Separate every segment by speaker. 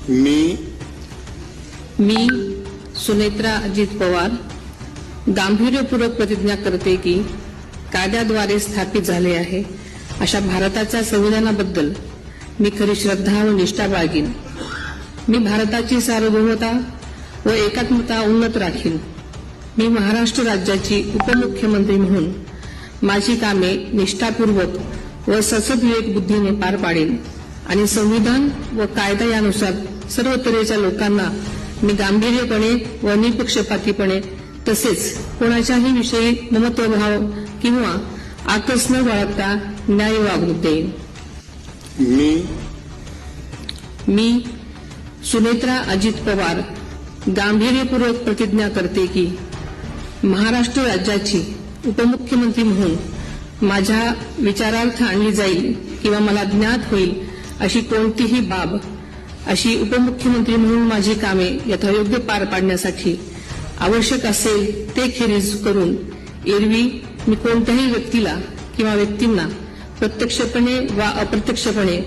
Speaker 1: मी सुनेत्रा अजित पवार गांभीर्यपूर्वक प्रतिज्ञा करते की कायद्याद्वारे स्थापित झाले आहे अशा भारताच्या संविधानाबद्दल मी खरी श्रद्धा व निष्ठा बाळगीन। मी भारताची सार्वभौमता व एकात्मता उन्नत राखीन। मी महाराष्ट्र राज्याची उपमुख्यमंत्री म्हणून माझी कामे निष्ठापूर्वक व सद्विवेक बुद्धीने पार पाडेन आणि संविधान व कायदा यानुसार सर्व तऱ्हेच्या लोकांना मी गांभीर्यपणे व निपक्षपातीपणे तसेच कोणाच्याही विषयी ममत्वभाव किंवा आकस न बाळगता न्याय वागणूक देईन। मी सुनेत्रा अजित पवार गांभीर्यपूर्वक प्रतिज्ञा करते की महाराष्ट्र राज्याची उपमुख्यमंत्री म्हणून माझ्या विचारार्थ आणली जाईल किंवा मला ज्ञात होईल अशी कोणतीही बाब अशी उपमुख्यमंत्री म्हणून माझी कामे यथायोग्य पार पाडण्यासाठी आवश्यक असेल ते खेरीज करून एरवी मी कोणत्याही व्यक्तीला किंवा व्यक्तींना प्रत्यक्षपणे वा अप्रत्यक्षपणे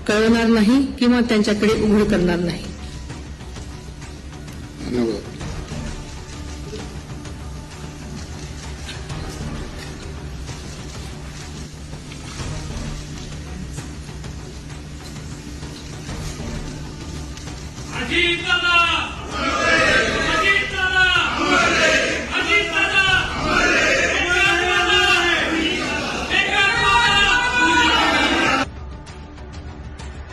Speaker 1: कळवणार नाही किंवा त्यांच्याकडे उघड करणार नाही।
Speaker 2: अजित दादा